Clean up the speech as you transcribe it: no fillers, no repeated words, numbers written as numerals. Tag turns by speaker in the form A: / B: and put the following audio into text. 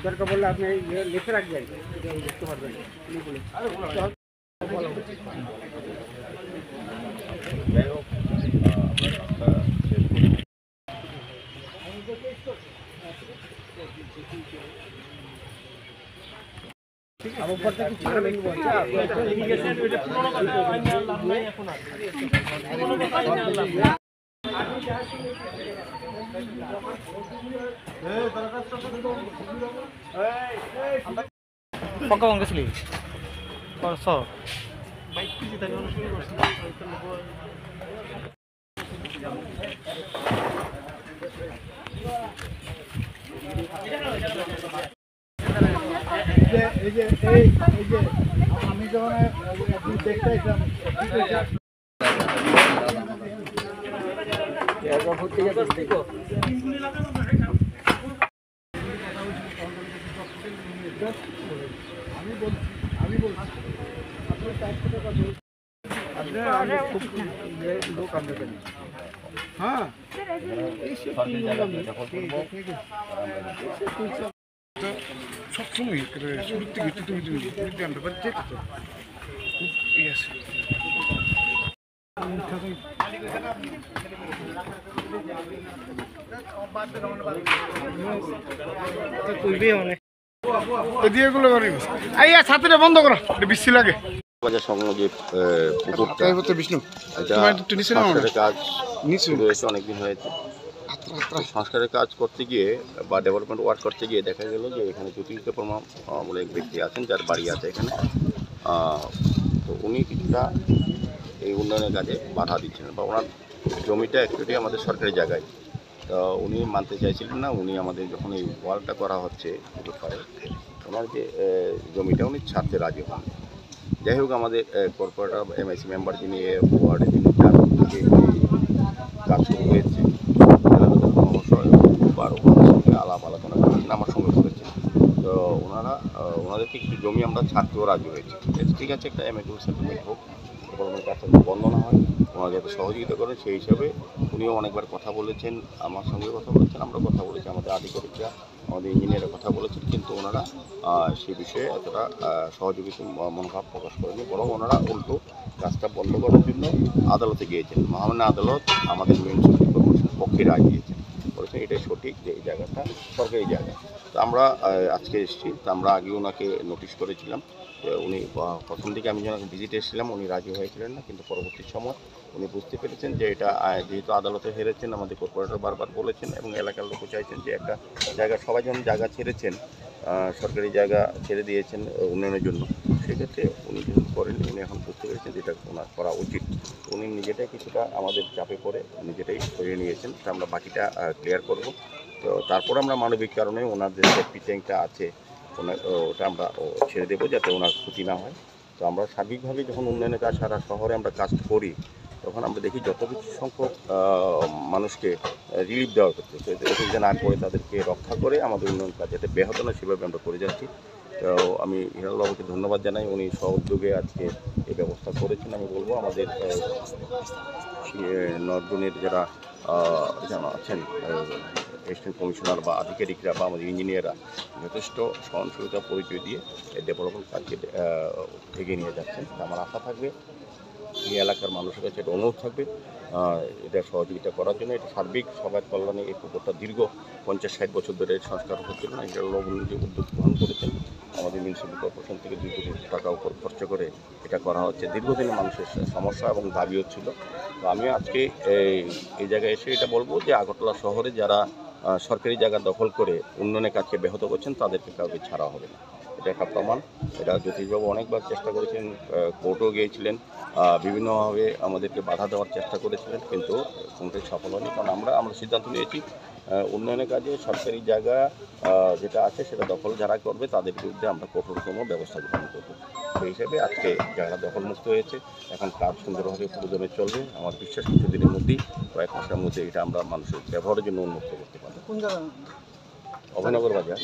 A: দরকার বললে আপনি লিখে রাখবেন, দেখতে পারবেন।
B: পক্কা অঙ্ক ছিল
A: আমি যখন দেখতে আমি বলছি লোক আপনাদের হ্যাঁ সবসময় শুরু থেকে তুমি আমরা যেতে তো খুব ইয়ে আছে। ছাত্রীরা বন্ধ করো, বৃষ্টি লাগে।
C: অনেকদিন হয়েছে সংস্কারের কাজ করতে গিয়ে বা ডেভেলপমেন্ট ওয়ার্ক করতে গিয়ে দেখা গেল যে এখানে জ্যোতির্বিদ্যা পরমা বলে এক ব্যক্তি আছেন, যার বাড়ি আছে এখানে। তো উনি কিছুটা এই উন্নয়নের কাজে বাধা দিচ্ছেন বা ওনার জমিটা অ্যাকচুয়ালি আমাদের সরকারি জায়গায়। তো উনি মানতে চাইছিলেন না। উনি আমাদের যখন এই ওয়ালটা করা হচ্ছে ওনার যে জমিটা উনি ছাড়তে রাজি হন। যাই হোক, আমাদের কর্পোরেটর এমআইসি মেম্বার যিনি ওয়ার্ডে যিনি তার থেকে কাজ শুরু হয়েছে আলাপ আলোচনা করেছেন, আমার সঙ্গে করেছেন। তো ওনাদেরকে কিছু জমি আমরা ছাড়তেও রাজি হয়েছি। ঠিক আছে, একটা অ্যামিকেবল সেটেলমেন্ট হোক, কাজটা বন্ধ না হয়, ওনারা যাতে সহযোগিতা করেন সেই হিসাবে উনিও অনেকবার কথা বলেছেন, আমার সঙ্গে কথা বলেছেন, আমরা কথা বলেছি, আমাদের আধিকারিকরা আমাদের ইঞ্জিনিয়াররা কথা বলেছেন। কিন্তু ওনারা সে বিষয়ে এতটা সহযোগিতা মনোভাব প্রকাশ করেনি, বরং ওনারা উল্টো কাজটা বন্ধ করার জন্য আদালতে গিয়েছেন। মহামান্য আদালত আমাদের মিউনিসিপ্যালিটি কর্পোরেশনের পক্ষে রায় দিয়েছেন, বলেছেন এটাই সঠিক যে এই জায়গাটা সরকারি জায়গা। তো আমরা আজকে এসেছি। তো আমরা আগে ওনাকে নোটিশ করেছিলাম। উনি প্রথম দিকে আমি যখন ভিজিটে এসেছিলাম উনি রাজি হয়েছিলেন না, কিন্তু পরবর্তী সময় উনি বুঝতে পেরেছেন যে এটা যেহেতু আদালতে হেরেছেন, আমাদের কর্পোরেটর বারবার বলেছেন এবং এলাকার লোকও চাইছেন যে একটা জায়গা, সবাই যখন জায়গা ছেড়েছেন, সরকারি জায়গা ছেড়ে দিয়েছেন উন্নয়নের জন্য, সেক্ষেত্রে উনি যখন করেন উনি এখন বুঝতে পেরেছেন যেটা ওনার করা উচিত। উনি নিজেটাই কিছুটা আমাদের চাপে পড়ে নিজেটাই সরিয়ে নিয়েছেন। তো আমরা বাকিটা ক্লিয়ার করব। তো তারপর আমরা মানবিক কারণে ওনার যে সেফটি ট্যাঙ্কটা আছে ওটা আমরা ছেড়ে দেবো যাতে ওনার ক্ষতি না হয়। তো আমরা সার্বিকভাবে যখন উন্নয়নের কাজ সারা শহরে আমরা কাজ করি, তখন আমরা দেখি যত কিছু সংখ্যক মানুষকে রিলিফ দেওয়ার ক্ষেত্রে অসুবিধা না করে তাদেরকে রক্ষা করে আমাদের উন্নয়ন কাজ যাতে ব্যাহত না সেভাবে আমরা করে যাচ্ছি। তো আমি হিরালবাবুকে ধন্যবাদ জানাই, উনি সহযোগে আজকে এই ব্যবস্থা করেছেন। আমি বলবো আমাদের নর্দনের যারা আছেন অ্যাসিস্ট্যান্ট কমিশনার বা আধিকারিকরা বা আমাদের ইঞ্জিনিয়াররা যথেষ্ট সহনশীলতা পরিচয় দিয়ে এই ডেভেলপমেন্ট কাজকে এগিয়ে নিয়ে যাচ্ছেন। আমার আশা থাকবে এই এলাকার মানুষের কাছে একটা অনুরোধ থাকবে এটা সহযোগিতা করার জন্য। এটা সার্বিক সবার কল্যাণে এই পুকুরটা দীর্ঘ 50-60 বছর ধরে সংস্কার হচ্ছিল না। এটা যে উদ্যোগ গ্রহণ করেছেন আমাদের মিউনিসিপ্যালিটি কর্পোরেশন থেকে 2 কোটি টাকা উপর খরচ করে এটা করা হচ্ছে। দীর্ঘদিনে মানুষের সমস্যা এবং দাবিও ছিল। তো আমি আজকে এই জায়গায় এসে এটা বলবো যে আগরতলা শহরে যারা সরকারি জায়গা দখল করে উন্নয়নের কাজকে ব্যাহত করছেন তাদেরকে কাউকে ছাড়া হবে না। এটা একটা প্রমাণ। এটা জ্যোতিষবাবু অনেকবার চেষ্টা করেছেন, কোর্টেও গিয়েছিলেন, বিভিন্নভাবে আমাদেরকে বাধা দেওয়ার চেষ্টা করেছিলেন, কিন্তু কোনটাই সফল হয়নি। কারণ আমরা সিদ্ধান্ত নিয়েছি উন্নয়নের কাজে সরকারি জায়গা যেটা আছে সেটা দখল যারা করবে তাদের বিরুদ্ধে আমরা কঠোরতম ব্যবস্থা গ্রহণ করব। সেই হিসেবে আজকে জায়গা দখলমুক্ত হয়েছে, এখন কাজ সুন্দরভাবে প্রয়োজনে চলবে। আমার বিশ্বাস কিছুদিনের মধ্যেই, কয়েক মাসের মধ্যে এটা আমরা মানুষের ব্যবহারের জন্য উন্মুক্ত করতে পারবো।
A: কোন জায়গা?
C: অভয়নগর বাজার।